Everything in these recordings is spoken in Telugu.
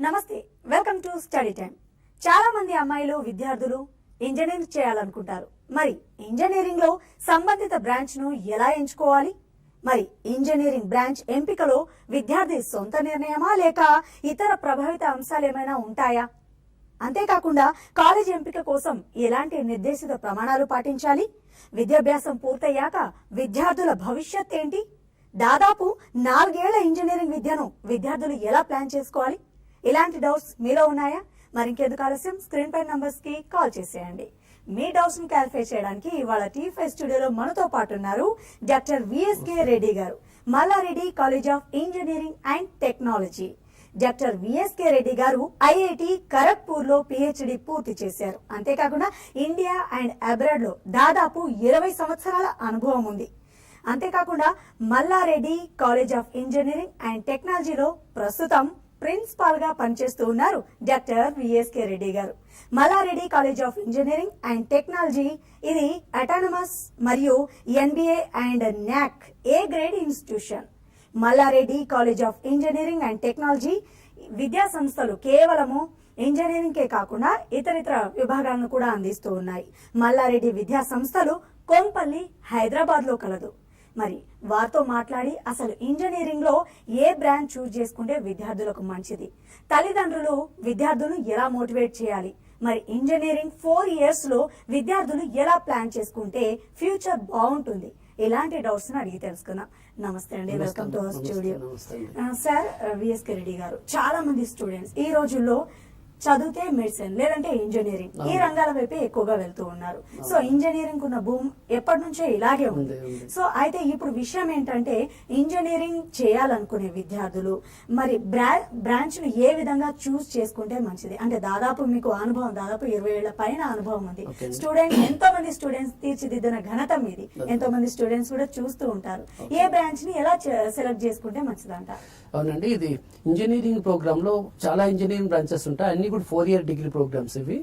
నమస్తే, వెల్కమ్ టు స్టడీ టైం. చాలా మంది అమ్మాయిలు విద్యార్థులు ఇంజనీరింగ్ చేయాలనుకుంటారు. మరి ఇంజనీరింగ్ లో సంబంధిత బ్రాంచ్ ను ఎలా ఎంచుకోవాలి? మరి ఇంజనీరింగ్ బ్రాంచ్ ఎంపికలో విద్యార్థి సొంత నిర్ణయమా లేక ఇతర ప్రభావిత అంశాలు ఏమైనా ఉంటాయా? అంతేకాకుండా కాలేజ్ ఎంపిక కోసం ఎలాంటి నిర్దేశిత ప్రమాణాలు పాటించాలి? విద్యాభ్యాసం పూర్తయ్యాక విద్యార్థుల భవిష్యత్ ఏంటి? దాదాపు 4 ఏళ్ల ఇంజనీరింగ్ విద్యను విద్యార్థులు ఎలా ప్లాన్ చేసుకోవాలి? ఇలాంటి డౌట్స్ మీలో ఉన్నాయా? మరి ఇంకెందుకు ఆలస్యం, స్క్రీన్ పై నంబర్స్ కి కాల్ చేసేయండి. మీ డౌట్స్ ని క్లారిఫై చేయడానికి ఇవాళ T5 స్టూడియోలో మనతో పాటు ఉన్నారు డాక్టర్ విఎస్కే రెడ్డి గారు, Malla Reddy college of engineering and technology. Doctor VSK Reddy గారు ఐఐటి ఖరగ్పూర్ లో PhD పూర్తి చేశారు. అంతేకాకుండా ఇండియా అండ్ అబ్రాడ్ లో దాదాపు 20 సంవత్సరాల అనుభవం ఉంది. అంతేకాకుండా Malla Reddy college of engineering and టెక్నాలజీలో ప్రస్తుతం ప్రిన్సిపాల్ గా పనిచేస్తూ ఉన్నారు డాక్టర్ విఎస్కే రెడ్డి గారు. Malla Reddy college of engineering and technology ఇది అటానమస్ మరియు NBA and NAC A grade institution. Malla Reddy college of engineering and technology విద్యా సంస్థలు కేవలము ఇంజనీరింగ్ కే కాకుండా ఇతరితర విభాగాలను కూడా అందిస్తూ ఉన్నాయి. మల్లారెడ్డి విద్యా సంస్థలు కొంపల్లి, హైదరాబాద్ లో కలదు. మరి వారితో మాట్లాడి అసలు ఇంజనీరింగ్ లో ఏ బ్రాంచ్ చూస్ చేసుకుంటే విద్యార్థులకు మంచిది, తల్లిదండ్రులు విద్యార్థులను ఎలా మోటివేట్ చేయాలి, మరి ఇంజనీరింగ్ 4 ఇయర్స్ లో విద్యార్థులు ఎలా ప్లాన్ చేసుకుంటే ఫ్యూచర్ బాగుంటుంది, ఇలాంటి డౌట్స్ అడిగి తెలుసుకుందాం. నమస్తే అండి, welcome to our studio. Sir, VSK Reddy గారు, చాలా మంది స్టూడెంట్స్ ఈ రోజుల్లో చదివితే మెడిసిన్ లేదంటే ఇంజనీరింగ్ ఈ రంగాల వైపే ఎక్కువగా వెళ్తూ ఉన్నారు. సో ఇంజనీరింగ్ ఉన్న భూమి ఎప్పటి నుంచో ఇలాగే ఉంది. సో అయితే ఇప్పుడు విషయం ఏంటంటే ఇంజనీరింగ్ చేయాలనుకునే విద్యార్థులు మరి బ్రాంచ్ ను ఏ విధంగా చూస్ చేసుకుంటే మంచిది? అంటే దాదాపు మీకు అనుభవం, దాదాపు 20 ఏళ్ల పైన అనుభవం ఉంది. స్టూడెంట్స్, ఎంతో మంది స్టూడెంట్స్ తీర్చిదిద్దిన ఘనత మీది. ఎంతో మంది స్టూడెంట్స్ కూడా చూస్తూ ఉంటారు. ఏ బ్రాంచ్ ని ఎలా సెలెక్ట్ చేసుకుంటే మంచిది అంటారు? అవునండి, ఇది ఇంజనీరింగ్ ప్రోగ్రామ్ లో చాలా ఇంజనీరింగ్ బ్రాంచెస్ ఉంటాయి. అన్ని కూడా 4 ఇయర్ డిగ్రీ ప్రోగ్రామ్స్ ఇవి.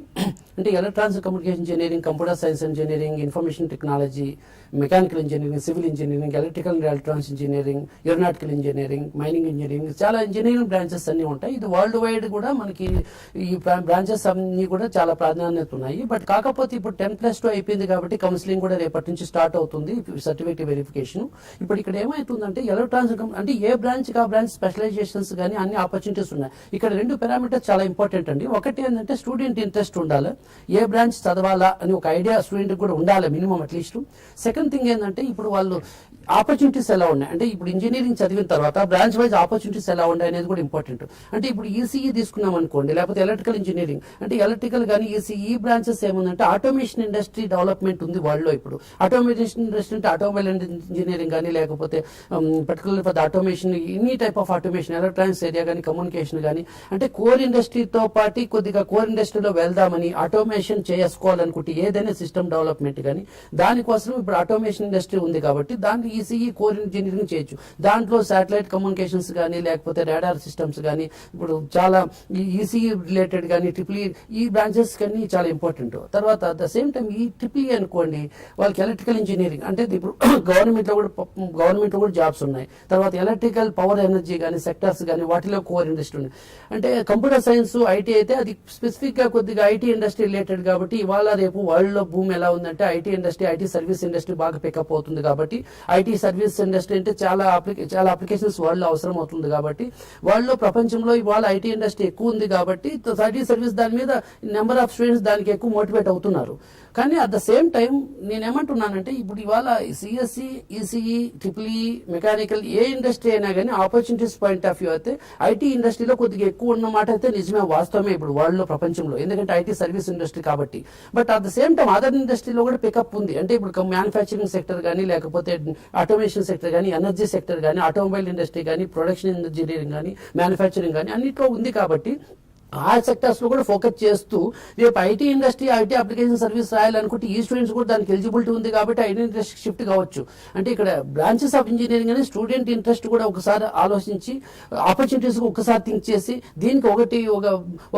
అంటే electronics communication engineering, computer science engineering, information technology, mechanical engineering, civil engineering, electrical and electronics engineering, aeronautical engineering, mining engineering, చాలా ఇంజనీరింగ్ బ్రాంచెస్ అన్ని ఉంటాయి. ఇది వరల్డ్ వైడ్ కూడా మనకి ఈ బ్రాంచెస్ అన్ని కూడా చాలా ప్రాధాన్యత ఉన్నాయి. బట్ కాకపోతే ఇప్పుడు 10+2 అయిపోయింది కాబట్టి కౌన్సిలింగ్ కూడా రేపటి నుంచి స్టార్ట్ అవుతుంది, సర్టిఫికేట్ వెరిఫికేషన్. ఇప్పుడు ఇక్కడ ఏమవుతుందంటే ఎలక్ట్రానిక్స్ అంటే ఏ బ్రాంచ్ ఆ బ్రాంచ్ స్పెషలైజేషన్స్ కానీ అన్ని ఆపర్చునిటీస్ ఉన్నాయి. ఇక్కడ 2 పారామీటర్స్ చాలా ఇంపార్టెంట్ అండి. ఒకటి ఏంటంటే స్టూడెంట్ ఇంట్రెస్ట్ ఉండాలి, ఏ బ్రాంచ్ చదవాలా అని ఒక ఐడియా స్టూడెంట్ కూడా ఉండాలి మినిమం అట్లీస్ట్. సెకండ్ థింగ్ ఏంటంటే ఇప్పుడు వాళ్ళు ఆపర్చునిటీస్ ఎలా ఉన్నాయి అంటే ఇప్పుడు ఇంజనీరింగ్ చదివిన తర్వాత బ్రాంచ్ వైజ్ ఆపర్చునిటీస్ ఎలా ఉన్నాయి అనేది కూడా ఇంపార్టెంట్. అంటే ఇప్పుడు ఈసీఈ తీసుకున్నాం అనుకోండి, లేకపోతే ఎలక్ట్రికల్ ఇంజనీరింగ్ అంటే ఎలక్ట్రికల్ కానీ ఈసీఈ బ్రాంచెస్ ఏముందంటే ఆటోమేషన్ ఇండస్ట్రీ డెవలప్మెంట్ ఉంది వరల్డ్లో. ఇప్పుడు ఆటోమేషన్ ఇండస్ట్రీ అంటే ఆటోమొబైల్ ఇంజనీరింగ్ కానీ లేకపోతే particular for automation, any type of automation, electronics area కానీ కమ్యూనికేషన్ కానీ, అంటే కోర్ ఇండస్ట్రీతో పాటు కొద్దిగా కోర్ ఇండస్ట్రీలో వెళ్దామని ఆటోమేషన్ చేసుకోవాలనుకుంటే ఏదైనా సిస్టమ్ డెవలప్మెంట్ కానీ దానికోసం ఇప్పుడు ఆటోమేషన్ ఇండస్ట్రీ ఉంది కాబట్టి దాన్ని ఈసీఈ కోర్ ఇంజనీరింగ్ చేయొచ్చు. దాంట్లో శాటిలైట్ కమ్యూనికేషన్స్ కానీ లేకపోతే రాడార్ సిస్టమ్స్ కానీ ఇప్పుడు చాలా ఈసీఈ రిలేటెడ్ కానీ ట్రిపుల్ ఈ బ్రాంచెస్ కానీ చాలా ఇంపార్టెంట్. తర్వాత అట్ ద సేమ్ టైం ఈ ట్రిపుల్ అనుకోండి వాళ్ళకి ఎలక్ట్రికల్ ఇంజనీరింగ్ అంటే ఇప్పుడు గవర్నమెంట్ లో కూడా జాబ్స్ ఉన్నాయి. తర్వాత ఎలక్ట్రికల్ పవర్ ఎనర్జీ కానీ సెక్టర్స్ కానీ వాటిలో కోర్ ఇండస్ట్రీ ఉంది. అంటే కంప్యూటర్ సైన్స్ ఐటీ అయితే అది స్పెసిఫిక్ గా కొద్దిగా ఐటీ ఇండస్ట్రీ రిలేటెడ్ కాబట్టి ఇవాళ రేపు వరల్డ్ లో భూమి ఎలా ఉందంటే IT industry, IT service industry బాగా పికప్ అవుతుంది కాబట్టి ఐటీ సర్వీస్ ఇండస్ట్రీ అంటే చాలా అప్లికేషన్స్ వరల్డ్ లో అవసరం అవుతుంది కాబట్టి వరల్డ్ లో ప్రపంచంలో ఇవాళ ఐటీ ఇండస్ట్రీ ఎక్కువ ఉంది కాబట్టి ఐటీ సర్వీస్ దాని మీద నెంబర్ ఆఫ్ స్టూడెంట్స్ దానికి ఎక్కువ మోటివేట్ అవుతున్నారు. కానీ అట్ ద సేమ్ టైం నేనేమంటున్నానంటే ఇప్పుడు ఇవాళ సిఎస్సి, ఈసీఈ, ట్రిపుల్ఈ, మెకానికల్ ఏ ఇండస్ట్రీ అయినా కానీ ఆపర్చునిటీస్ పాయింట్ ఆఫ్ వ్యూ అయితే ఐటీ ఇండస్ట్రీలో కొద్దిగా ఎక్కువ ఉన్నమాట అయితే నిజమే, వాస్తవమే ఇప్పుడు వరల్డ్ లో ప్రపంచంలో, ఎందుకంటే ఐటీ సర్వీస్ ఇండస్ట్రీ కాబట్టి. But at the same time other ఇండస్ట్రీలో కూడా పికప్ ఉంది. అంటే ఇప్పుడు మ్యానుఫ్యాక్చరింగ్ సెక్టర్ కానీ లేకపోతే ఆటోమేషన్ సెక్టర్ కానీ, ఎనర్జీ సెక్టర్ కానీ, ఆటోమొబైల్ ఇండస్ట్రీ కానీ, ప్రొడక్షన్ ఇంజనీరింగ్ కానీ, మ్యానుఫ్యాక్చరింగ్ కానీ అన్నిట్లో ఉంది కాబట్టి ఆ సెక్టర్స్ లో కూడా ఫోకస్ చేస్తూ రేపు IT industry IT application service రాయాలనుకుంటే ఈ స్టూడెంట్స్ కూడా దానికి ఎలిజిబిలిటీ ఉంది కాబట్టి ఐటీ ఇండస్ట్రీ షిఫ్ట్ కావచ్చు. అంటే ఇక్కడ బ్రాంచెస్ ఆఫ్ ఇంజనీరింగ్ అనేది స్టూడెంట్ ఇంట్రెస్ట్ కూడా ఒకసారి ఆలోచించి ఆపర్చునిటీస్ ఒకసారి థింక్ చేసి దీనికి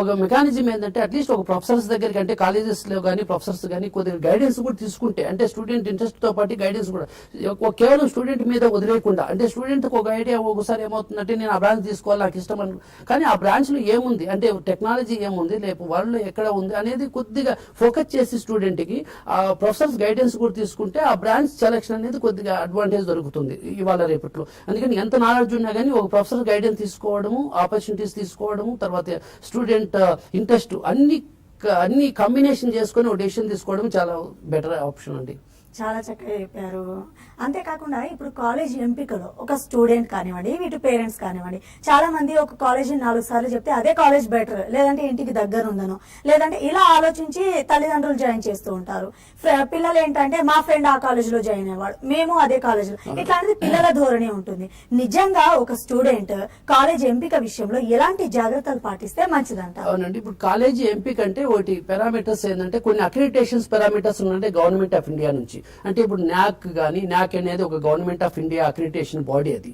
ఒక మెకానిజం ఏంటంటే అట్లీస్ట్ ఒక ప్రొఫెసర్స్ దగ్గరికి అంటే కాలేజెస్ లో కానీ ప్రొఫెసర్స్ కానీ కొద్దిగా గైడెన్స్ కూడా తీసుకుంటే అంటే స్టూడెంట్ ఇంట్రెస్ట్ తో పాటు గైడెన్స్ కూడా కేవలం స్టూడెంట్ మీద వదిలేయకుండా అంటే స్టూడెంట్ ఒక ఐడియా ఒకసారి ఏమవుతుందంటే నేను ఆ బ్రాంచ్ తీసుకోవాలి నాకు ఇష్టం కానీ ఆ బ్రాంచ్ లో ఏముంది అంటే టెక్నాలజీ ఏముంది లేకపోతే వాళ్ళు ఎక్కడ ఉంది అనేది కొద్దిగా ఫోకస్ చేసి స్టూడెంట్ కి ఆ ప్రొఫెసర్స్ గైడెన్స్ కూడా తీసుకుంటే ఆ బ్రాంచ్ సెలక్షన్ అనేది కొద్దిగా అడ్వాంటేజ్ దొరుకుతుంది ఇవాళ రేపట్లో. అందుకని ఎంత నాలెడ్జ్ ఉన్నా కానీ ఒక ప్రొఫెసర్ గైడెన్స్ తీసుకోవడము ఆపర్చునిటీస్ తీసుకోవడము తర్వాత స్టూడెంట్ ఇంట్రెస్ట్ అన్ని కాంబినేషన్ చేసుకొని ఒక డెసిషన్ తీసుకోవడం చాలా బెటర్ ఆప్షన్ అండి. చాలా చక్కగా చెప్పారు. అంతేకాకుండా ఇప్పుడు కాలేజ్ ఎంపికలో ఒక స్టూడెంట్ కానివ్వండి ఇటు పేరెంట్స్ కానివ్వండి చాలా మంది ఒక కాలేజ్ 4 సార్లు చెప్తే అదే కాలేజ్ బెటర్ లేదంటే ఇంటికి దగ్గర ఉందనో లేదంటే ఇలా ఆలోచించి తల్లిదండ్రులు జాయిన్ చేస్తూ ఉంటారు. పిల్లలు ఏంటంటే మా ఫ్రెండ్ ఆ కాలేజ్ లో జాయిన్ అయ్యేవాడు మేము అదే కాలేజ్ లో, ఇట్లాంటిది పిల్లల ధోరణి ఉంటుంది. నిజంగా ఒక స్టూడెంట్ కాలేజ్ ఎంపిక విషయంలో ఎలాంటి జాగ్రత్తలు పాటిస్తే మంచిదంట? అవునండి, ఇప్పుడు కాలేజీ ఎంపిక అంటే ఒకటి పారామీటర్స్ ఏంటంటే కొన్ని అక్రిడిటేషన్స్ పారామీటర్స్ ఉన్నాయంటే గవర్నమెంట్ ఆఫ్ ఇండియా నుంచి. అంటే ఇప్పుడు న్యాక్ అనేది ఒక government of India accreditation body. అది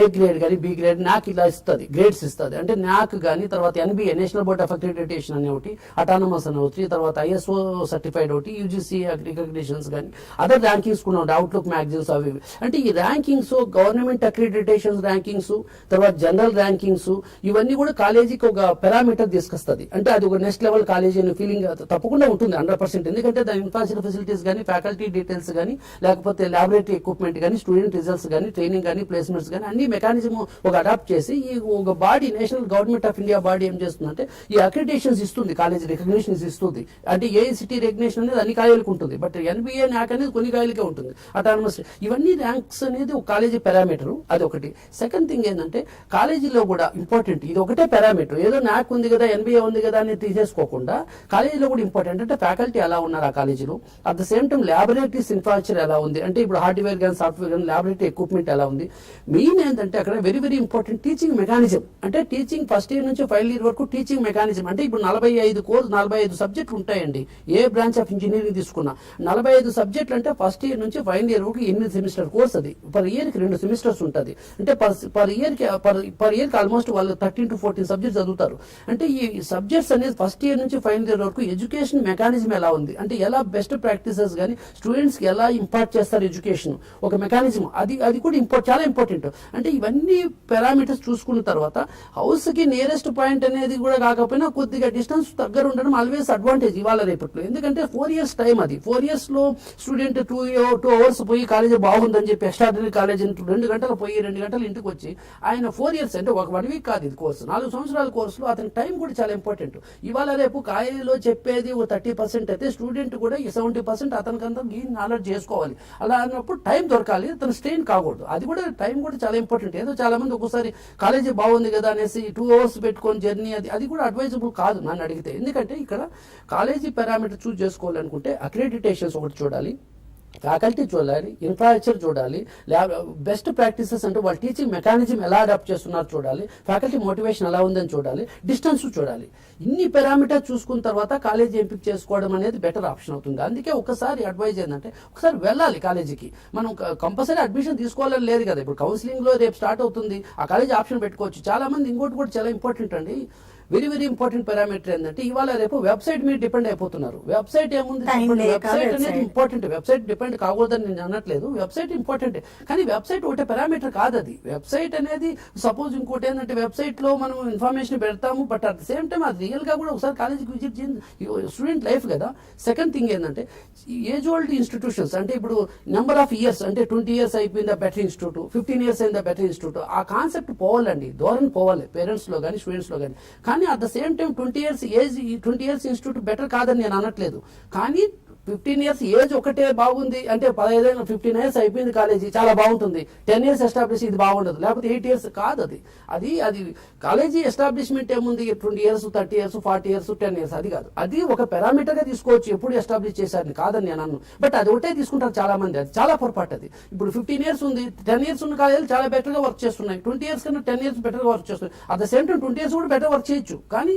ఏ గ్రేడ్ కానీ బి గ్రేడ్ న్యాక్ ఇలా ఇస్తుంది, గ్రేడ్స్ ఇస్తుంది. అంటే న్యాక్ కానీ తర్వాత NBA national board of accreditation అనే ఒకటి, అటానమస్ అనే ఒకటి, తర్వాత ఐఎస్ఓ సర్టిఫైడ్ ఒకటి, యూజీసీ అక్రిడిటేషన్స్ కానీ అదర్ ర్యాంకింగ్స్ కూడా ఉంటాయి, అవుట్లుక్ మ్యాగజైన్స్ అవి. అంటే ఈ ర్యాంకింగ్స్ గవర్నమెంట్ అక్రిడిటేషన్స్ ర్యాంకింగ్స్ తర్వాత జనరల్ ర్యాంకింగ్స్ ఇవన్నీ కూడా కాలేజీకి ఒక పారామీటర్ తీసుకొస్తుంది. అంటే అది ఒక నెక్స్ట్ లెవెల్ కాలేజీ అనే ఫీలింగ్ తప్పకుండా ఉంటుంది 100%. ఎందుకంటే దాని ఇన్ఫ్రాస్ట్రక్చర్ ఫెసిలిటీస్ కానీ ఫ్యాకల్టీ డీటెయిల్స్ కానీ లేకపోతే ల్యాబొరేటరీ ఎక్విప్మెంట్ కానీ స్టూడెంట్ రిజల్ట్స్ కానీ ట్రైనింగ్ కానీ ప్లేస్మెంట్స్ కానీ అన్ని మెకానిజం ఒక అడాప్ట్ చేసి ఈ ఒక body national government of India body ఏం చేస్తుందంటే ఈ అక్రిడిటేషన్స్ ఇస్తుంది, కాలేజ్ రికగ్నిషన్స్ ఇస్తుంది. అంటే ఏఐసిటీ రికగ్నిషన్ అనేది అన్ని కాలేజీలకు ఉంటుంది, బట్ ఎన్బిఏ న్యాక్ అనేది కొన్ని కాలేజీకే ఉంటుంది, అటానమస్. ఇవన్నీ ర్యాంక్స్ అనేది ఒక కాలేజీ పారామీటర్, అది ఒకటి. సెకండ్ థింగ్ ఏంటంటే కాలేజీలో కూడా ఇంపార్టెంట్ ఇది ఒకటే పారామీటర్, ఏదో న్యాక్ ఉంది కదా ఎన్బిఏ ఉంది కదా అని తీసేసుకోకుండా కాలేజీలో కూడా ఇంపార్టెంట్ అంటే ఫ్యాకల్టీ ఎలా ఉన్నారు ఆ కాలేజీలో, at the same time laboratories infrastructure ఎలా ఉంది, అంటే ఇప్పుడు హార్డ్వేర్ కానీ సాఫ్ట్వేర్ కానీ ల్యాబొరేటరీ ఎక్విప్మెంట్ ఎలా ఉంది. మెయిన్ ఏంటంటే అక్కడ very very important teaching mechanism. అంటే టీచింగ్ ఫస్ట్ ఇయర్ నుంచి ఫైనల్ ఇయర్ వరకు టీచింగ్ మెకానిజం. అంటే ఇప్పుడు 45 సబ్జెక్టులు ఉంటాయండి ఏ బ్రాంచ్ ఆఫ్ ఇంజనీరింగ్ తీసుకున్నా. 45 సబ్జెక్టులు అంటే ఫస్ట్ ఇయర్ నుంచి ఫైనల్ ఇయర్ వరకు 8 సెమిస్టర్ కోర్స్. అది పర్ ఇయర్ కి 2 సెమిస్టర్స్ ఉంటుంది. అంటే పర్ ఇయర్ కి ఆల్మోస్ట్ వాళ్ళు 13 to 14 సబ్జెక్ట్స్ చదువుతారు. అంటే ఈ సబ్జెక్ట్స్ అనేది ఫస్ట్ ఇయర్ నుంచి ఫైనల్ ఇయర్ వరకు ఎడ్యుకేషన్ మెకానిజం ఎలా ఉంది, అంటే ఎలా బెస్ట్ ప్రాక్టీసెస్ కానీ స్టూడెంట్స్ కి ఎలా ఇంపార్ట్ చేస్తారు ఎడ్యుకేషన్ ఒక మెకానిజం, అది కూడా చాలా ఇంపార్టెంట్. అంటే ఇవన్నీ పారామీటర్స్ చూసుకున్న తర్వాత హౌస్ కి నియరెస్ట్ పాయింట్ అనేది కూడా కాకపోయినా కొద్దిగా డిస్టెన్స్ దగ్గర ఉండడం ఆల్వేస్ అడ్వాంటేజ్ ఇవాళ రేపట్లో. ఎందుకంటే 4 years టైం, అది 4 years లో స్టూడెంట్ 2 hours పోయి కాలేజీ బాగుందని చెప్పి ఎక్స్ట్రాడినరీ కాలేజ్ 2 గంటలు పోయి 2 గంటలు ఇంటికి వచ్చి ఆయన 4 years అంటే ఒక 1 week కాదు ఇది కోర్సు, 4 సంవత్సరాల కోర్సులో అతని టైం కూడా చాలా ఇంపార్టెంట్. ఇవాళ రేపు కాలేజీలో చెప్పేది ఒక 30% అయితే స్టూడెంట్ కూడా 70% అతనికంతా నాలెడ్జ్ చేసుకోవాలి. అలా అన్నప్పుడు టైం దొరకాలి, తను స్ట్రెయిన్ కాకూడదు. అది కూడా టైం కూడా చాలా ఇంపార్టెంట్. ఏదో చాలా మంది ఒకసారి కాలేజీ బాగుంది కదా అనేసి 2 hours పెట్టుకొని జర్నీ అది కూడా అడ్వైజబుల్ కాదు నన్ను అడిగితే. ఎందుకంటే ఇక్కడ కాలేజీ పారామీటర్ చూస్ చేసుకోవాలనుకుంటే అక్రిడిటేషన్స్ ఒకటి చూడాలి, ఫ్యాకల్టీ చూడాలి, ఇన్ఫ్రాస్ట్రక్చర్ చూడాలి, బెస్ట్ ప్రాక్టీసెస్ అంటే వాళ్ళ టీచింగ్ మెకానిజం ఎలా అడాప్ట్ చేస్తున్నారు చూడాలి, ఫ్యాకల్టీ మోటివేషన్ ఎలా ఉందని చూడాలి, డిస్టెన్స్ చూడాలి. ఇన్ని పారామీటర్ చూసుకున్న తర్వాత కాలేజీ ఎంపిక చేసుకోవడం అనేది బెటర్ ఆప్షన్ అవుతుంది. అందుకే ఒకసారి అడ్వైజ్ ఏంటంటే ఒకసారి వెళ్ళాలి కాలేజీకి. మనం కంపల్సరీ అడ్మిషన్ తీసుకోవాలని లేదు కదా, ఇప్పుడు కౌన్సిలింగ్ లో రేపు స్టార్ట్ అవుతుంది, ఆ కాలేజీ ఆప్షన్ పెట్టుకోవచ్చు. చాలా మంది ఇంకోటి కూడా చాలా ఇంపార్టెంట్ అండి, వెరీ వెరీ ఇంపార్టెంట్ పారామీటర్ ఏంటంటే ఇవాళ రేపు వెబ్సైట్ మీద డిపెండ్ అయిపోతున్నారు. వెబ్సైట్ ఏముంది, వెబ్సైట్ అనేది ఇంపార్టెంట్. వెబ్సైట్ డిపెండ్ కాకూడదని నేను అనట్లేదు, వెబ్సైట్ ఇంపార్టెంట్. కానీ వెబ్సైట్ ఒకటే పారామీటర్ కాదు. అది వెబ్సైట్ అనేది సపోజ్ ఇంకోటి ఏంటంటే వెబ్సైట్ లో మనం ఇన్ఫర్మేషన్ పెడతాము, but at the same time అది రియల్ గా కూడా ఒకసారి కాలేజీకి విజిట్ చేయండి, స్టూడెంట్ లైఫ్ కదా. సెకండ్ థింగ్ ఏంటంటే ఏజ్ ఓల్డ్ ఇన్స్టిట్యూషన్స్, అంటే ఇప్పుడు నెంబర్ ఆఫ్ ఇయర్స్, అంటే 20 years అయిపోయిందా బెటర్ ఇన్స్టిట్యూట్, 15 years అయిందా బెటర్ ఇన్స్టిట్యూట్, ఆ కాన్సెప్ట్ పోవాలండి, ధోరణి పోవాలి పేరెంట్స్ లో కానీ స్టూడెంట్స్ లో కానీ. కానీ at the same time 20 years institute better కాదని నేను అనట్లేదు, కానీ 15 years ఏజ్ ఒకటే బాగుంది అంటే 15 15 years అయిపోయింది కాలేజీ చాలా బాగుంటుంది, 10 years ఎస్టాబ్లిష్ ఇది బాగుండదు, లేకపోతే 8 years కాదు. అది కాలేజీ ఎస్టాబ్లిష్మెంట్ ఏముంది 20 years 30 years 40 years 10 years అది కాదు. అది ఒక పారామీటర్ గా తీసుకోవచ్చు ఎప్పుడు ఎస్టాబ్లిష్ చేశారని కాదని నేను అన్ను. బట్ అది ఒకటే తీసుకుంటారు చాలా మంది, అది చాలా పొరపాటు. అది ఇప్పుడు 15 years ఉంది, 10 years ఉన్న కాలేజీలు చాలా బెటర్ గా వర్క్ చేస్తున్నాయి, 20 years కన్నా 10 years బెటర్ గా వర్క్ చేస్తున్నాయి. At the same time 20 years కూడా బెటర్ వర్క్ చేయొచ్చు. కానీ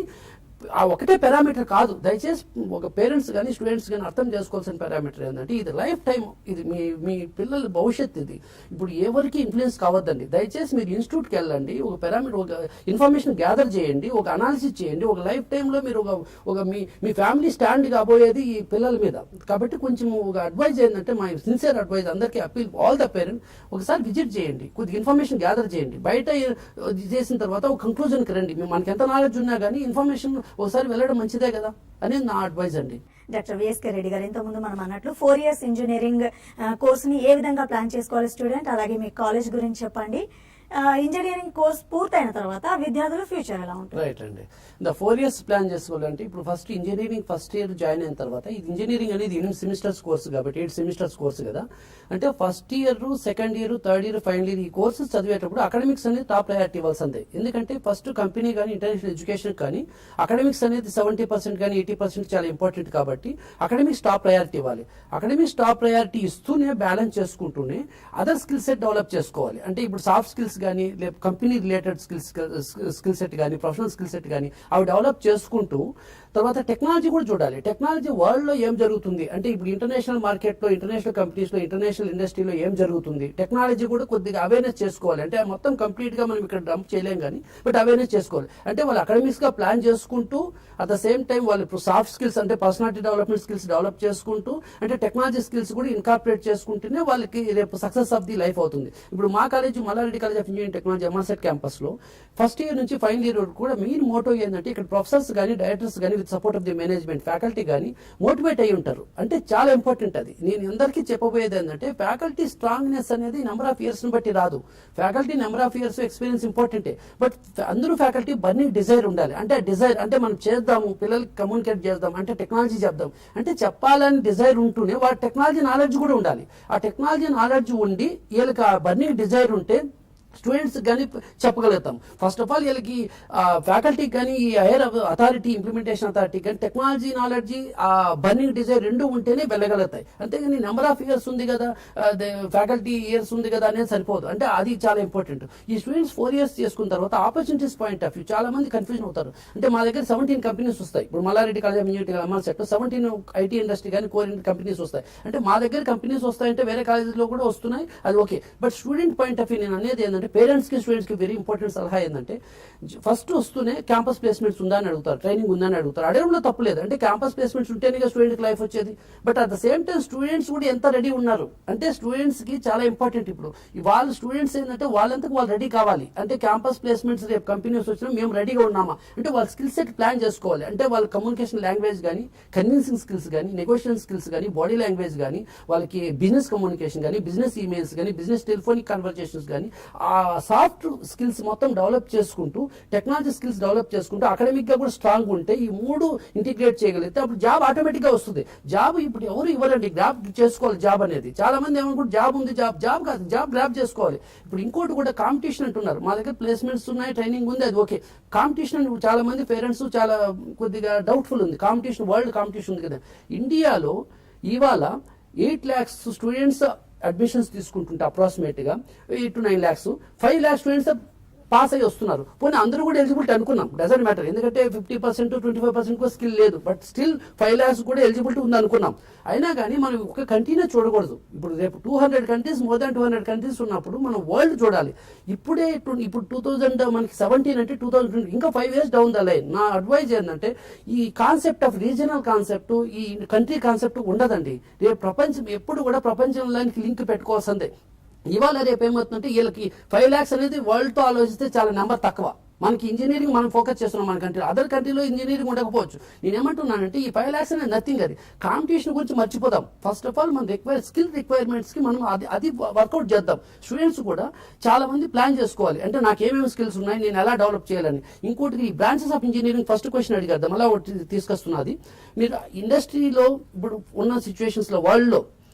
ఆ ఒకటే పారామీటర్ కాదు. దయచేసి ఒక పేరెంట్స్ కానీ స్టూడెంట్స్ కానీ అర్థం చేసుకోవాల్సిన పారామీటర్ ఏంటంటే ఇది లైఫ్ టైం, ఇది మీ పిల్లల భవిష్యత్తు. ఇది ఇప్పుడు ఎవరికి ఇన్ఫ్లుయెన్స్ కావద్దండి. దయచేసి మీరు ఇన్స్టిట్యూట్కి వెళ్ళండి, ఒక పారామీటర్ ఒక ఇన్ఫర్మేషన్ గ్యాదర్ చేయండి, ఒక అనాలిసిస్ చేయండి. ఒక లైఫ్ టైంలో మీరు ఒక మీ ఫ్యామిలీ స్టాండ్ కాబోయేది ఈ పిల్లల మీద. కాబట్టి కొంచెం ఒక అడ్వైజ్ ఏంటంటే మై సిన్సియర్ అడ్వైజ్ అందరికీ అప్పీల్ ఆల్ ద పేరెంట్, ఒకసారి విజిట్ చేయండి, కొద్దిగా ఇన్ఫర్మేషన్ గ్యాదర్ చేయండి. బయట చేసిన తర్వాత ఒక కంక్లూజన్కి రండి. మనకి ఎంత నాలెడ్జ్ ఉన్నా కానీ ఇన్ఫర్మేషన్ ఒకసారి వెళ్ళడం మంచిదే కదా అనేది నా అడ్వైజ్ అండి. డాక్టర్ విఎస్కే రెడ్డి గారు, ఇంతకుముందు మనం అన్నట్లు 4 years ఇంజనీరింగ్ కోర్సుని ఏ విధంగా ప్లాన్ చేసుకోవాలి స్టూడెంట్, అలాగే మీ కాలేజ్ గురించి చెప్పండి. ఇంజనీరింగ్ కోర్స్ పూర్తయిన తర్వాత విద్యార్థుల ఫ్యూచర్ ఎలా ఉంటుంది? రైట్ అండి. 4 years ప్లాన్ చేసుకోవాలంటే ఇప్పుడు first engineering first year join అయిన తర్వాత, ఇది ఇంజనీరింగ్ అనేది 8 సెమిస్టర్స్ కోర్సు కాబట్టి 8 సెమిస్టర్స్ కోర్సు కదా. అంటే first year, second year, third year, final year ఈ కోర్సెస్ చదివేటప్పుడు అకాడమిక్స్ అనేది టాప్ ప్రయారిటీ ఇవ్వాల్సిందే. ఎందుకంటే ఫస్ట్ కంపెనీ కానీ ఇంటర్నేషనల్ ఎడ్యుకేషన్ కానీ అకాడమిక్స్ అనేది 70% కానీ 80% చాలా ఇంపార్టెంట్ కాబట్టి అకాడమిక్స్ టాప్ ప్రయారిటీ ఇవ్వాలి. అకాడమిక్స్ టాప్ ప్రయారిటీ ఇస్తూనే బ్యాలెన్స్ చేసుకుంటూనే అదర్ స్కిల్ సెట్ డెవలప్ చేసుకోవాలి. అంటే ఇప్పుడు సాఫ్ట్ స్కిల్స్ కానీ కంపెనీ రిలేటెడ్ స్కిల్ సెట్ కానీ ప్రొఫెషనల్ స్కిల్ సెట్ కానీ అవి డెవలప్ చేసుకుంటూ తర్వాత టెక్నాలజీ కూడా చూడాలి. టెక్నాలజీ వరల్డ్ లో ఏం జరుగుతుంది అంటే ఇప్పుడు ఇంటర్నేషనల్ మార్కెట్లో, ఇంటర్నేషనల్ కంపెనీస్ లో, ఇంటర్నేషనల్ ఇండస్ట్రీలో ఏం జరుగుతుంది, టెక్నాలజీ కూడా కొద్దిగా అవేర్నెస్ చేసుకోవాలి. అంటే మొత్తం కంప్లీట్ గా మనం ఇక్కడ డంప్ చేయలేం కానీ బట్ అవేర్నెస్ చేసుకోవాలి. అంటే వాళ్ళు అకాడమిక్స్ గా ప్లాన్ చేసుకుంటూ అట్ ద సేమ్ టైం వాళ్ళు ఇప్పుడు సాఫ్ట్ స్కిల్స్ అంటే పర్సనాలిటీ డెవలప్మెంట్ స్కిల్స్ డెవలప్ చేసుకుంటూ అంటే టెక్నాలజీ స్కిల్స్ కూడా ఇన్కార్పొరేట్ చేసుకుంటేనే వాళ్ళకి రేపు సక్సెస్ ఆఫ్ ది లైఫ్ అవుతుంది. ఇప్పుడు మా college Malla Reddy college of engineering technology MRCET campus లో ఫస్ట్ ఇయర్ నుంచి ఫైనల్ ఇయర్ వరకు కూడా మెయిన్ మోటో ఏంటంటే ఇక్కడ ప్రొఫెసర్స్ కానీ డైరెక్టర్స్ కానీ with support of the management faculty కానీ మోటివేట్ అయి ఉంటారు. అంటే చాలా ఇంపార్టెంట్ అది. నేను అందరికీ చెప్పబోయేది ఏంటంటే ఫ్యాకల్టీ స్ట్రాంగ్నెస్ అనేది నెంబర్ ఆఫ్ ఇయర్స్ బట్టి రాదు. Faculty number of years experience ఇంపార్టెంటే, బట్ అందరూ ఫ్యాకల్టీ బర్నింగ్ డిజైర్ ఉండాలి. అంటే డిజైర్ అంటే మనం చేద్దాము, పిల్లలకి కమ్యూనికేట్ చేద్దాం, అంటే టెక్నాలజీ చెప్దాం అంటే చెప్పాలని డిజైర్ ఉంటూనే వాటి టెక్నాలజీ నాలెడ్జ్ కూడా ఉండాలి. ఆ టెక్నాలజీ నాలెడ్జ్ ఉండి వీళ్ళకి ఆ బర్నింగ్ డిజైర్ ఉంటే స్టూడెంట్స్ కానీ చెప్పగలుగుతాం. ఫస్ట్ ఆఫ్ ఆల్ వీళ్ళకి ఫ్యాకల్టీ కానీ ఈ హైయర్ అథారిటీ ఇంప్లిమెంటేషన్ అథారిటీ కానీ టెక్నాలజీ నాలెడ్జ్ ఆ బర్నింగ్ డిజైర్ రెండు ఉంటేనే వెళ్ళగలుగుతాయి. అంతేగాని నెంబర్ ఆఫ్ ఇయర్స్ ఉంది కదా, ఫ్యాకల్టీ ఇయర్స్ ఉంది కదా అనేది సరిపోదు. అంటే అది చాలా ఇంపార్టెంట్. ఈ స్టూడెంట్స్ 4 years చేసుకున్న తర్వాత ఆపర్చునిటీస్ పాయింట్ ఆఫ్ వ్యూ చాలా మంది కన్ఫ్యూజన్ అవుతారు. అంటే మా దగ్గర 17 కంపెనీస్ వస్తాయి. ఇప్పుడు Malla Reddy college of engineering MRCET 17 IT industry కానీ కోర్ కంపెనీస్ వస్తాయి. అంటే మా దగ్గర కంపెనీస్ వస్తాయంటే వేరే కాలేజీలో కూడా వస్తున్నాయి, అది okay. But student point of view నేను అనేది ఏంటంటే పేరెంట్స్ కి స్టూడెంట్స్ కి వెరీ ఇంపార్టెంట్ సలహా ఏంటంటే ఫస్ట్ వస్తూనే క్యాంపస్ ప్లేస్మెంట్స్ ఉందా అని అడుగుతారు, ట్రైనింగ్ ఉందా అని అడుగుతారు. అడగడంలో తప్పలేదు. అంటే క్యాంపస్ ప్లేస్మెంట్స్ ఉంటేనే స్టూడెంట్ కి లైఫ్ వచ్చేది. But at the same time students కూడా ఎంత రెడీ ఉన్నారు అంటే స్టూడెంట్స్ కి చాలా ఇంపార్టెంట్. ఇప్పుడు వాళ్ళు స్టూడెంట్స్ ఏంటంటే వాళ్ళంతకు వాళ్ళు రెడీ కావాలి. అంటే క్యాంపస్ ప్లేస్మెంట్స్ రేపు కంపెనీస్ వచ్చినా మేము రెడీగా ఉన్నామా అంటే వాళ్ళ స్కిల్ సెట్ ప్లాన్ చేసుకోవాలి. అంటే వాళ్ళ కమ్యూనికేషన్ లాంగ్వేజ్ కానీ, కన్విన్సింగ్ స్కిల్స్ కానీ, నెగోషియేషన్ స్కిల్స్ కానీ, బాడీ లాంగ్వేజ్ కానీ, వాళ్ళకి బిజినెస్ కమ్యూనికేషన్ కానీ, బిజినెస్ ఈమెయిల్స్ కానీ, బిజినెస్ టెలిఫోనిక్ కన్వర్జేషన్స్ కానీ ఆ సాఫ్ట్ స్కిల్స్ మొత్తం డెవలప్ చేసుకుంటూ టెక్నాలజీ స్కిల్స్ డెవలప్ చేసుకుంటూ అకాడమిక్ గా కూడా స్ట్రాంగ్ ఉంటే ఈ మూడు ఇంటిగ్రేట్ చేయగలిగితే అప్పుడు జాబ్ ఆటోమేటిక్ గా వస్తుంది. జాబ్ ఇప్పుడు ఎవరు ఇవ్వరండి, గ్రాప్ చేసుకోవాలి జాబ్ అనేది. చాలా మంది ఏమనుకుంటే జాబ్ ఉంది, జాబ్ కాదు, జాబ్ గ్రాప్ చేసుకోవాలి. ఇప్పుడు ఇంకోటి కూడా కాంపిటీషన్ అంటున్నారు. మా దగ్గర ప్లేస్మెంట్స్ ఉన్నాయి, ట్రైనింగ్ ఉంది, అది ఓకే. కాంపిటీషన్ చాలా మంది పేరెంట్స్ చాలా కొద్దిగా డౌట్ఫుల్ ఉంది. కాంపిటీషన్ వరల్డ్ కాంపిటీషన్ ఉంది కదా. ఇండియాలో ఇవాళ 8 lakhs స్టూడెంట్స్ అడ్మిషన్స్ తీసుకుంటుంటే అప్రాక్సిమేట్ గా 8 to 9 lakhs 5 lakhs students pass అయ్యి వస్తున్నారు. పోనీ అందరూ కూడా ఎలిజిబిలిటీ అనుకున్నాం, డజంట్ మ్యాటర్. ఎందుకంటే 50% 25% కూడా స్కిల్ లేదు, బట్ స్టిల్ 5 lakhs కూడా ఎలిజిబిలిటీ ఉంది అనుకున్నాం. అయినా కానీ మనం ఒక కంట్రీనే చూడకూడదు. ఇప్పుడు రేపు 200 కంట్రీస్, మోర్ దాన్ 200 కంట్రీస్ ఉన్నప్పుడు మనం వరల్డ్ చూడాలి. ఇప్పుడు 2000 మనకి 17 అంటే 2020 ఇంకా 5 years డౌన్ ద లైన్. నా అడ్వైజ్ ఏంటంటే ఈ కాన్సెప్ట్ ఆఫ్ రీజనల్ కాన్సెప్ట్, ఈ కంట్రీ కాన్సెప్ట్ ఉండదండి. రేపు ప్రపంచం ఎప్పుడు కూడా ప్రపంచంలోనికి లింక్ పెట్టుకోవాల్సిందే. ఇవాళ రేపు ఏమవుతుందంటే వీళ్ళకి 5 lakhs అనేది వరల్డ్ తో ఆలోచిస్తే చాలా నెంబర్ తక్కువ. మనకి ఇంజనీరింగ్ మనం ఫోకస్ చేస్తున్నాం మన కంట్రీ, అదర్ కంట్రీలో ఇంజనీరింగ్ ఉండకపోవచ్చు. నేను ఏమంటున్నానంటే ఈ 5 lakhs అనేది నథింగ్. అది కాంపిటీషన్ గురించి మర్చిపోదాం. ఫస్ట్ ఆఫ్ ఆల్ మన స్కిల్ రిక్వైర్మెంట్స్ కి మనం అది వర్కౌట్ చేద్దాం. స్టూడెంట్స్ కూడా చాలా మంది ప్లాన్ చేసుకోవాలి, అంటే నాకు ఏమేమి స్కిల్స్ ఉన్నాయి, నేను ఎలా డెవలప్ చేయాలని. ఇంకోటి ఈ branches of engineering first question అడిగేద్దాం, అలా తీసుకొస్తున్నది. మీరు ఇండస్ట్రీలో ఇప్పుడు ఉన్న సిచ్యువేషన్స్ లో వరల్డ్ లో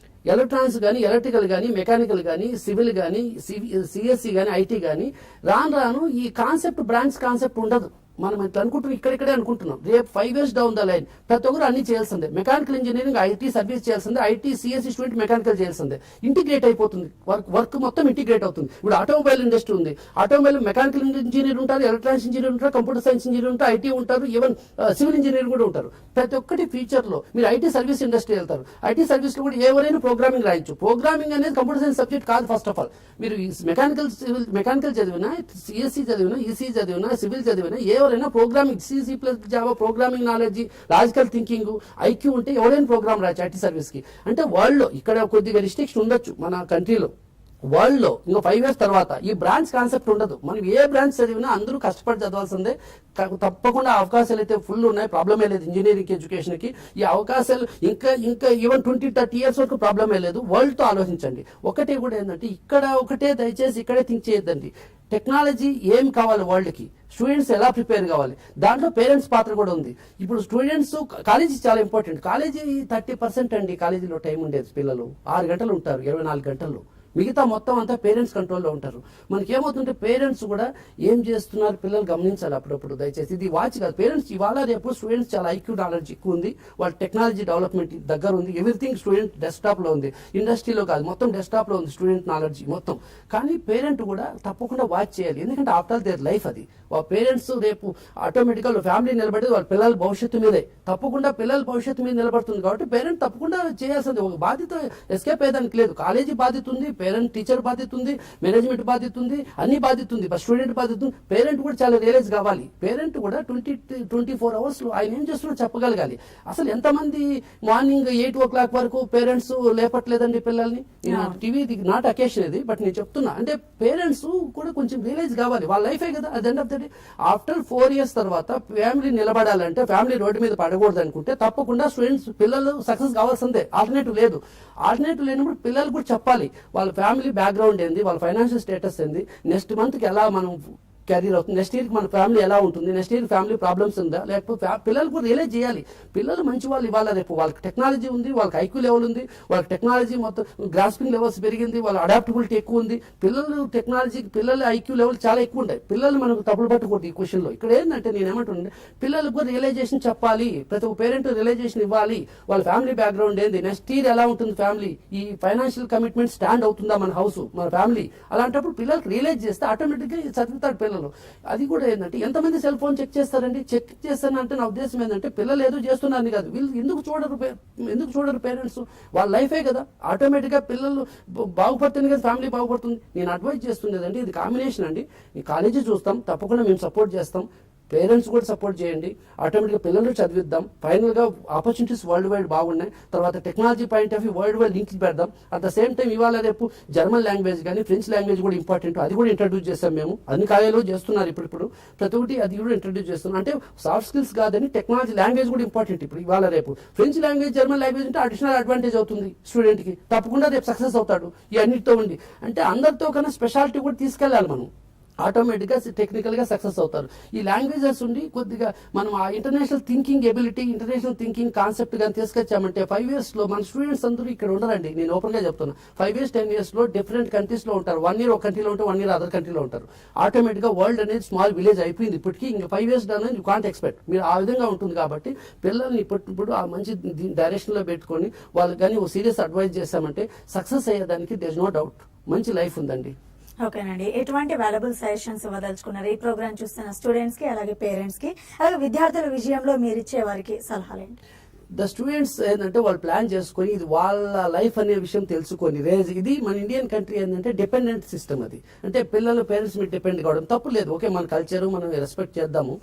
ఎలక్ట్రానిక్స్ కానీ, ఎలక్ట్రికల్ కానీ, మెకానికల్ కానీ, సివిల్ కానీ, సిఎస్సి కానీ, ఐటీ కానీ రాను ఈ బ్రాంచ్ కాన్సెప్ట్ ఉండదు. మనం ఇట్లా అనుకుంటున్నాం, ఇక్కడిక్కడే అనుకుంటున్నాం. రేపు 5 years డౌన్ ద లైన్ ప్రతి ఒక్కరు అన్ని చేయాల్సిందే. మెకానికల్ ఇంజనీరింగ్ ఐటీ సర్వీస్ చేయాల్సిందే, ఐటీ సిఎస్సి స్టూడెంట్ మెకానికల్ చేయాల్సిందే. ఇంటిగ్రేట్ అయిపోతుంది, వర్క్ మొత్తం ఇంటిగ్రేట్ అవుతుంది. ఇప్పుడు ఆటోమొబైల్ ఇండస్ట్రీ ఉంది, ఆటోమొబైల్ మెకానికల్ ఇంజనీర్ ఉంటారు, ఎలక్ట్రానిక్స్ ఇంజనీర్ ఉంటారు, కంప్యూటర్ సైన్స్ ఇంజనీర్ ఉంటారు, ఐటీ ఉంటారు, ఈవెన్ సివిల్ ఇంజనీర్ కూడా ఉంటారు. ప్రతి ఒక్కటి ఫ్యూచర్ లో మీరు ఐటీ సర్వీస్ ఇండస్ట్రీ వెళ్తారు. ఐటీ సర్వీస్ లో కూడా ఎవరైనా ప్రోగ్రామింగ్ రాయొచ్చు. ప్రోగ్రామింగ్ అనేది కంప్యూటర్ సైన్స్ సబ్జెక్ట్ కాదు. ఫస్ట్ ఆఫ్ ఆల్ మీరు మెకానికల్ చదివినా, సిఎస్సి చదివినా, ఈసీ చదివినా, సివిల్ చదివినా, ఎవరైనా programming CC plus Java programming knowledge, logical thinking, IQ ఉంటే ఎవరైనా ప్రోగ్రామ్ రాయొచ్చు ఐటీ సర్వీస్ కి. అంటే వరల్డ్ లో ఇక్కడ కొద్దిగా రిస్ట్రిక్షన్ ఉండొచ్చు మన కంట్రీలో. వరల్డ్ లో ఇంకా 5 years తర్వాత ఈ బ్రాంచ్ కాన్సెప్ట్ ఉండదు. మనం ఏ బ్రాంచ్ చదివినా అందరూ కష్టపడి చదవాల్సిందే. తప్పకుండా అవకాశాలు అయితే ఫుల్ ఉన్నాయి, ప్రాబ్లమే లేదు ఇంజనీరింగ్ ఎడ్యుకేషన్ కి. ఈ అవకాశాలు ఇంకా ఈవెన్ 20-30 years వరకు ప్రాబ్లమే లేదు. వరల్డ్ తో ఆలోచించండి. ఒకటే కూడా ఏంటంటే ఇక్కడ ఒకటే దయచేసి ఇక్కడే థింక్ చేయొద్దండి. టెక్నాలజీ ఏం కావాలి వరల్డ్ కి, స్టూడెంట్స్ ఎలా ప్రిపేర్ కావాలి, దాంట్లో పేరెంట్స్ పాత్ర కూడా ఉంది. ఇప్పుడు స్టూడెంట్స్ కాలేజీ చాలా ఇంపార్టెంట్. కాలేజీ 30% అండి కాలేజీలో టైం ఉండేది. పిల్లలు 6 గంటలు ఉంటారు 24 గంటల్లో. మిగతా మొత్తం అంతా పేరెంట్స్ కంట్రోల్లో ఉంటారు. మనకి ఏమవుతుంటే పేరెంట్స్ కూడా ఏం చేస్తున్నారు పిల్లలు గమనించాలి అప్పుడప్పుడు. దయచేసి ఇది వాచ్ కాదు. పేరెంట్స్ ఇవాళ రేపు స్టూడెంట్స్ చాలా ఐక్యూ నాలెడ్జ్ ఎక్కువ ఉంది, వాళ్ళ టెక్నాలజీ డెవలప్మెంట్ దగ్గర ఉంది. ఎవ్రీథింగ్ స్టూడెంట్ డెస్క్టాప్ లో ఉంది, ఇండస్ట్రీలో కాదు, మొత్తం డెస్క్టాప్ లో ఉంది స్టూడెంట్ నాలెడ్జ్ మొత్తం. కానీ పేరెంట్ కూడా తప్పకుండా వాచ్ చేయాలి, ఎందుకంటే ఆఫ్టర్ ఆల్ దేర్ లైఫ్ అది. వాళ్ళ పేరెంట్స్ రేపు ఆటోమేటిక్గా ఫ్యామిలీ నిలబడేది వాళ్ళ పిల్లల భవిష్యత్తు మీదే. తప్పకుండా పిల్లల భవిష్యత్తు మీద నిలబడుతుంది కాబట్టి పేరెంట్ తప్పకుండా చేయాల్సింది. ఒక బాధ్యత ఎస్కేప్ అయ్యేదానికి లేదు. కాలేజీ బాధ్యత ఉంది, పేరెంట్ టీచర్ బాధ్యత ఉంది, మేనేజ్మెంట్ బాధ్యత ఉంది, అన్ని బాధ్యత ఉంది, స్టూడెంట్ బాధ్యత ఉంది. పేరెంట్ కూడా చాలా రియలైజ్ కావాలి. పేరెంట్ కూడా 24 hours లో ఆయన ఏం చేస్తున్నా చెప్పగలగాలి. అసలు ఎంతమంది మార్నింగ్ 8 o'clock వరకు పేరెంట్స్ లేపట్లేదండి పిల్లల్ని. టీవీ నాట్ అకేషన్ ఇది, బట్ నేను చెప్తున్నా. అంటే పేరెంట్స్ కూడా కొంచెం రియలైజ్ కావాలి, వాళ్ళ లైఫే కదా at end of the day. After 4 years తర్వాత ఫ్యామిలీ నిలబడాలంటే, ఫ్యామిలీ రోడ్డు మీద పడకూడదు అనుకుంటే తప్పకుండా స్టూడెంట్స్ పిల్లలు సక్సెస్ కావాల్సిందే. ఆల్టర్నేటివ్ లేదు. ఆల్టర్నేటివ్ లేనప్పుడు పిల్లలు కూడా చెప్పాలి వాళ్ళ ఫ్యామిలీ బ్యాక్గ్రౌండ్ ఏంది, వాళ్ళ ఫైనాన్షియల్ స్టేటస్ ఏంది, నెక్స్ట్ మంత్కి ఎలా మనం క్యారియర్ అవుతుంది, నెక్స్ట్ ఇయర్కి మన ఫ్యామిలీ ఎలా ఉంటుంది, నెక్స్ట్ ఇయర్ ఫ్యామిలీ ప్రాబ్లమ్స్ ఉందా, లేకపోతే పిల్లలు కూడా రియలైజ్ చేయాలి. పిల్లలు మంచి వాళ్ళు ఇవాళ రేపు వాళ్ళకి టెక్నాలజీ ఉంది, వాళ్ళకి ఐక్యూ లెవెల్ ఉంది, వాళ్ళకి టెక్నాలజీ మొత్తం గ్రాస్పింగ్ లెవెల్స్ పెరిగింది, వాళ్ళ అడాప్టబిలిటీ ఎక్కువ ఉంది. పిల్లల ఐక్యూ లెవెల్ చాలా ఎక్కువ ఉంటాయి. పిల్లలు మనకు తప్పులు పట్టకూడదు ఈ క్వశ్చన్లో. ఇక్కడ ఏంటంటే నేను ఏమంటుండే, పిల్లలకు కూడా రియలైజేషన్ చెప్పాలి, ప్రతి ఒక్క పేరెంట్ రియలైజేషన్ ఇవ్వాలి. వాళ్ళ ఫ్యామిలీ బ్యాక్గ్రౌండ్ ఏంది, నెక్స్ట్ ఇయర్ ఎలా ఉంటుంది ఫ్యామిలీ, ఈ ఫైనాన్షియల్ కమిట్మెంట్ స్టాండ్ అవుతుందా మన హౌస్, మన ఫ్యామిలీ. అలాంటప్పుడు పిల్లలకు రియలైజ్ చేస్తే ఆటోమేటిక్గా చదువుతాడు పిల్లలు. అది కూడా ఏంటంటే ఎంతమంది సెల్ ఫోన్ చెక్ చేస్తారండి. చెక్ చేస్తానంటే నా ఉద్దేశం ఏంటంటే పిల్లలు ఏదో చేస్తున్నారని కాదు, వీళ్ళు ఎందుకు చూడరు పేరెంట్స్, వాళ్ళ లైఫే కదా. ఆటోమేటిక్గా పిల్లలు బాగుపడుతుంది కదా, ఫ్యామిలీ బాగుపడుతుంది. నేను అడ్వైజ్ చేస్తుండేదండి, ఇది కాంబినేషన్ అండి. ఈ కాలేజీ చూస్తాం, తప్పకుండా మేము సపోర్ట్ చేస్తాం, పేరెంట్స్ కూడా సపోర్ట్ చేయండి. ఆటోమేటిక్గా పిల్లలు చదివిద్దాం. ఫైనల్గా ఆపర్చునిటీస్ వరల్డ్ వైడ్ బాగున్నాయి. తర్వాత technology point of view world wide link పెడదాం. అట్ ద సేమ్ టైం ఇవాళ రేపు జర్మన్ లాంగ్వేజ్ కానీ, ఫ్రెంచ్ లాంగ్వేజ్ కూడా ఇంపార్టెంట్. అది కూడా ఇంట్రడ్యూస్ చేస్తాం మేము. అన్ని కాలేజీలో చేస్తున్నారు ఇప్పుడు ప్రతి ఒక్కటి అది కూడా ఇంట్రడ్యూస్ చేస్తున్నాం. అంటే సాఫ్ట్ స్కిల్స్ కాదని టెక్నాలజీ లాంగ్వేజ్ కూడా ఇంపార్టెంట్. ఇప్పుడు ఇవాళ రేపు ఫ్రెంచ్ లాంగ్వేజ్, జర్మన్ లాంగ్వేజ్ అంటే అడిషనల్ అడ్వాంటేజ్ అవుతుంది స్టూడెంట్కి. తప్పకుండా రేపు సక్సెస్ అవుతాడు ఈ అన్నిటితో ఉండి. అంటే అందరితో కన్నా స్పెషాలిటీ కూడా తీసుకెళ్ళాలి మనం. ఆటోమేటిక్గా టెక్నికల్గా సక్సెస్ అవుతారు. ఈ లాంగ్వేజెస్ ఉండి కొద్దిగా మనం ఆ international thinking ability, international thinking concept కానీ తీసుకొచ్చామంటే 5 years లో మన స్టూడెంట్స్ అందరూ ఇక్కడ ఉండరండి. నేను ఓపెన్గా చెప్తున్నా, 5 years 10 years లో డిఫరెంట్ కంట్రీస్లో ఉంటారు. 1 year ఒక కంట్రీలో ఉంటారు, 1 year అదర్ కంట్రీలో ఉంటారు. ఆటోమేటిక్గా వరల్డ్ అనేది స్మాల్ విలేజ్ అయిపోయింది ఇప్పటికీ. ఇంకా 5 years done you can't expect. మీరు ఆ విధంగా ఉంటుంది కాబట్టి పిల్లల్ని ఇప్పుడు ఆ మంచి డైరెక్షన్లో పెట్టుకొని వాళ్ళకి కానీ ఓ సీరియస్ అడ్వైజ్ చేస్తామంటే సక్సెస్ అయ్యేదానికి దేర్ ఇస్ నో డౌట్, మంచి లైఫ్ ఉందండి. ఓకేనండి, ఎటువంటి వాల్యుబుల్ సజెషన్స్ ఇవ్వదలుచుకున్నారు ఈ ప్రోగ్రామ్ చూస్తున్న స్టూడెంట్స్ కి, అలాగే పేరెంట్స్ కి, అలాగే విద్యార్థుల విజయంలో మీరు ఇచ్చే వారికి సలహాలు ఏంటి? ద స్టూడెంట్స్ ఏంటంటే వాళ్ళు ప్లాన్ చేసుకొని ఇది వాళ్ళ లైఫ్ అనే విషయం తెలుసుకొని, ఇది మన ఇండియన్ కంట్రీ ఏంటంటే డిపెండెంట్ సిస్టమ్. అది అంటే పిల్లలు పేరెంట్స్ మీద డిపెండ్ కావడం తప్పు లేదు. ఓకే, మన కల్చర్ మనం రెస్పెక్ట్ చేద్దాము.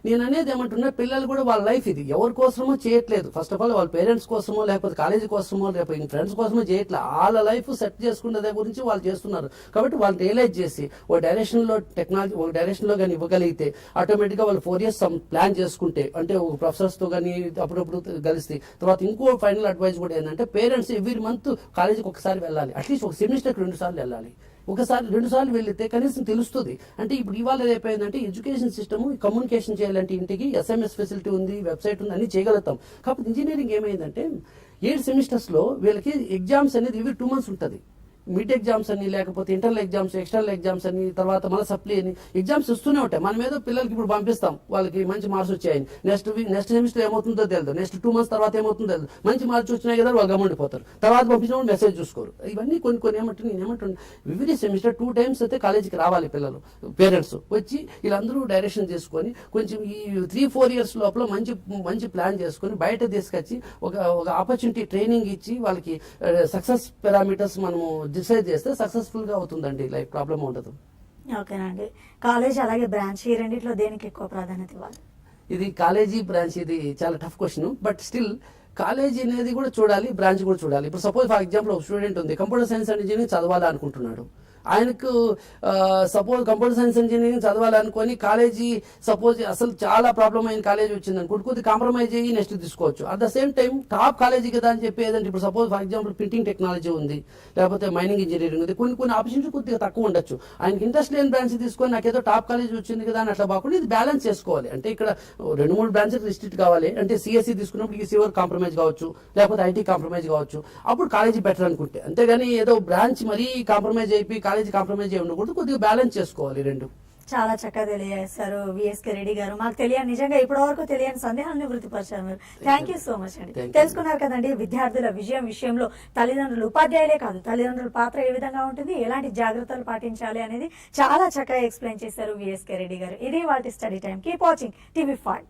నేను అనేది ఏమంటున్నా, పిల్లలు కూడా వాళ్ళ లైఫ్ ఇది ఎవరి కోసమో చేయట్లేదు. ఫస్ట్ ఆఫ్ ఆల్ వాళ్ళ పేరెంట్స్ కోసమో లేకపోతే కాలేజీ కోసమో లేకపోతే ఫ్రెండ్స్ కోసమో చేయట్లేదు. వాళ్ళ లైఫ్ సెట్ చేసుకునే గురించి వాళ్ళు చేస్తున్నారు. కాబట్టి వాళ్ళు రియలైజ్ చేసి ఒక డైరెక్షన్ లో టెక్నాలజీ ఒక డైరెక్షన్ లో కానీ ఇవ్వగలిగితే ఆటోమేటిక్ గా వాళ్ళు 4 years ప్లాన్ చేసుకుంటే, అంటే ఒక ప్రొఫెసర్స్ తో కానీ అప్పుడప్పుడు కలిసి, తర్వాత ఇంకో ఫైనల్ అడ్వైస్ కూడా ఏంటంటే పేరెంట్స్ ఎవ్రీ మంత్ కాలేజీకి ఒకసారి వెళ్ళాలి, అట్లీస్ట్ ఒక సెమిస్టర్ 2 సార్లు వెళ్ళాలి. ఒకసారి 2 సార్లు వెళ్తే కనీసం తెలుస్తుంది. అంటే ఇప్పుడు ఇవాళ రేపైందంటే ఎడ్యుకేషన్ సిస్టమ్ కమ్యూనికేషన్ చేయాలంటే ఇంటికి SMS ఫెసిలిటీ ఉంది, వెబ్సైట్ ఉంది, అన్ని చేయగలుగుతాం. కాకపోతే ఇంజనీరింగ్ ఏమైందంటే 7 సెమిస్టర్స్ లో వీళ్ళకి ఎగ్జామ్స్ అనేది ఎవ్రీ 2 months ఉంటుంది. మిడ్ ఎగ్జామ్స్ అని, లేకపోతే ఇంటర్నల్ ఎగ్జామ్స్, ఎక్స్టర్నల్ ఎగ్జామ్స్ అని, తర్వాత మన సప్లీ అని ఎగ్జామ్స్ వస్తూనే ఉంటాయి. మనం ఏదో పిల్లలకి ఇప్పుడు పంపిస్తాం, వాళ్ళకి మంచి మార్క్స్ వచ్చాయని, నెక్స్ట్ సెమిస్టర్ ఏమవుతుందో తెలియదు, నెక్స్ట్ 2 months తర్వాత ఏమవుతుందో తెలియదు. మంచి మార్క్స్ వచ్చినాయి కదా వాళ్ళు గమనిపోతారు, తర్వాత పంపించినప్పుడు మెసేజ్ చూసుకోరు. ఇవన్నీ కొన్ని ఏమంటున్నాను, ఎవ్రీ సెమిస్టర్ 2 times అయితే కాలేజీకి రావాలి పిల్లలు, పేరెంట్స్ వచ్చి వీళ్ళందరూ డైరెక్షన్ చేసుకొని కొంచెం ఈ 3-4 years లోపల మంచి ప్లాన్ చేసుకొని బయట తీసుకొచ్చి ఒక ఆపర్చునిటీ ట్రైనింగ్ ఇచ్చి వాళ్ళకి సక్సెస్ పారామీటర్స్ మనము డిసైడ్ చేస్తే సక్సెస్ఫుల్ గా అవుతుందండి, లైఫ్ ప్రాబ్లం ఉండదు. ఓకేనండి. కాలేజ్ అలాగే బ్రాంచ్ ఈ రెండిట్లో దేనికి ఎక్కువ ప్రాధాన్యత ఇవ్వాలి? ఇది కాలేజీ బ్రాంచ్, ఇది చాలా tough question. But still college అనేది కూడా చూడాలి, బ్రాంచ్ కూడా చూడాలి. ఇప్పుడు సపోజ్ ఫర్ ఎగ్జాంపుల్ ఒక స్టూడెంట్ ఉంది, కంప్యూటర్ సైన్స్ అండ్ ఇంజనీరింగ్ చదవాలి అనుకుంటున్నాడు. ఆయనకు సపోజ్ కంప్యూటర్ సైన్స్ ఇంజనీరింగ్ చదవాలనుకొని కాలేజీ సపోజ్ అసలు చాలా ప్రాబ్లం అయిన కాలేజీ వచ్చింది అనుకోండి, కొద్దిగా కాంప్రమైజ్ అయ్యి నెక్స్ట్ తీసుకోవచ్చు. At the same time top college కదా అని చెప్పి ఏదంటే ఇప్పుడు suppose for example printing technology ఉంది, లేకపోతే మైనింగ్ ఇంజనీరింగ్ ఉంది, కొన్ని ఆపర్చునిటీ కొద్దిగా తక్కువ ఉండొచ్చు. ఆయనకి ఇంట్రెస్ట్ లేని బ్రాంచ్ తీసుకొని నాకేదో టాప్ కాలేజీ వచ్చింది కదా అని అట్లా కాకుండా ఇది బ్యాలెన్స్ చేసుకోవాలి. అంటే ఇక్కడ 2-3 బ్రాంచెస్ రిస్ట్రిక్ట్ కావాలి. అంటే సిఎస్సి తీసుకున్నప్పుడు ఈసీఆర్ కాంప్రమైజ్ కావచ్చు, లేకపోతే ఐటీ కాంప్రమైజ్ కావచ్చు, అప్పుడు కాలేజీ బెటర్ అనుకుంటే. అంతేగాని ఏదో బ్రాంచ్ మరీ కాంప్రమైజ్ అయిపోయి కాలేజీ కాంప్రమైజ్ అయి ఉండకూడదు, కొద్దిగా బ్యాలెన్స్ చేసుకోవాలి రెండు. చాలా చక్కగా తెలియజేస్తారు విఎస్కే రెడ్డి గారు. మాకు తెలియని, నిజంగా ఇప్పటి వరకు తెలియని సందేహాలను వృత్తిపరిచారు మీరు. థ్యాంక్ యూ సో మచ్ అండి. తెలుసుకున్నారు కదండి, విద్యార్థుల విషయంలో తల్లిదండ్రులు, ఉపాధ్యాయులే కాదు తల్లిదండ్రుల పాత్ర ఏ విధంగా ఉంటుంది, ఎలాంటి జాగ్రత్తలు పాటించాలి అనేది చాలా చక్కగా ఎక్స్ప్లెయిన్ చేశారు విఎస్కే రెడ్డి గారు. ఇది వాటి study time. Keep watching TV5.